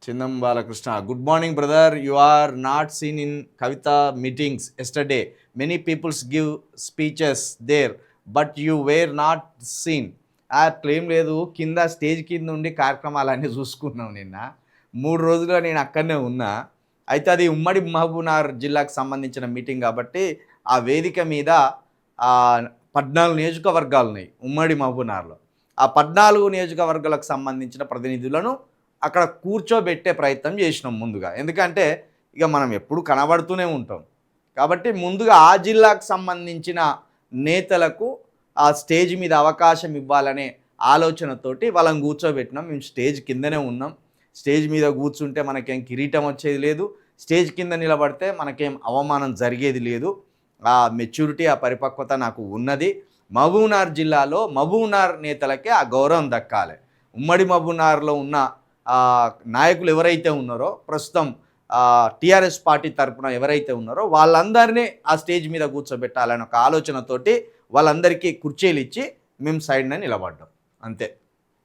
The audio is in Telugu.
Chindam Balakrishna. Good morning, brother. You are not seen in Kavita meetings yesterday. Many people give speeches there, but you were not seen. ఆ క్లెయిమ్ లేదు, కింద స్టేజ్ కింద ఉండి కార్యక్రమాలన్నీ చూసుకున్నాం. నిన్న 3 రోజులుగా నేను అక్కడనే ఉన్నా. అయితే అది ఉమ్మడి మహబూబ్నగర్ జిల్లాకు సంబంధించిన మీటింగ్ కాబట్టి ఆ వేదిక మీద 14 నియోజకవర్గాలు ఉన్నాయి ఉమ్మడి మహబూబ్నగర్లో. ఆ 14 నియోజకవర్గాలకు సంబంధించిన ప్రతినిధులను అక్కడ కూర్చోబెట్టే ప్రయత్నం చేసినాం ముందుగా. ఎందుకంటే ఇక మనం ఎప్పుడు కనబడుతూనే ఉంటాం కాబట్టి ముందుగా ఆ జిల్లాకు సంబంధించిన నేతలకు ఆ స్టేజ్ మీద అవకాశం ఇవ్వాలనే ఆలోచనతోటి వాళ్ళని కూర్చోబెట్టినాం. మేము స్టేజ్ కిందనే ఉన్నాం. స్టేజ్ మీద కూర్చుంటే మనకేం కిరీటం వచ్చేది లేదు, స్టేజ్ కింద నిలబడితే మనకేం అవమానం జరిగేది లేదు. ఆ మెచ్యూరిటీ, ఆ పరిపక్వత నాకు ఉన్నది. మహబూబ్నగర్ జిల్లాలో మహబూబ్నగర్ నేతలకే ఆ గౌరవం దక్కాలి. ఉమ్మడి మహబూబ్నగర్లో ఉన్న నాయకులు ఎవరైతే ఉన్నారో, ప్రస్తుతం టీఆర్ఎస్ పార్టీ తరఫున ఎవరైతే ఉన్నారో వాళ్ళందరినీ ఆ స్టేజ్ మీద కూర్చోబెట్టాలనే ఒక ఆలోచనతోటి వాళ్ళందరికీ కుర్చీలు ఇచ్చి మేము సైడ్న నిలబడ్డాం. అంతే.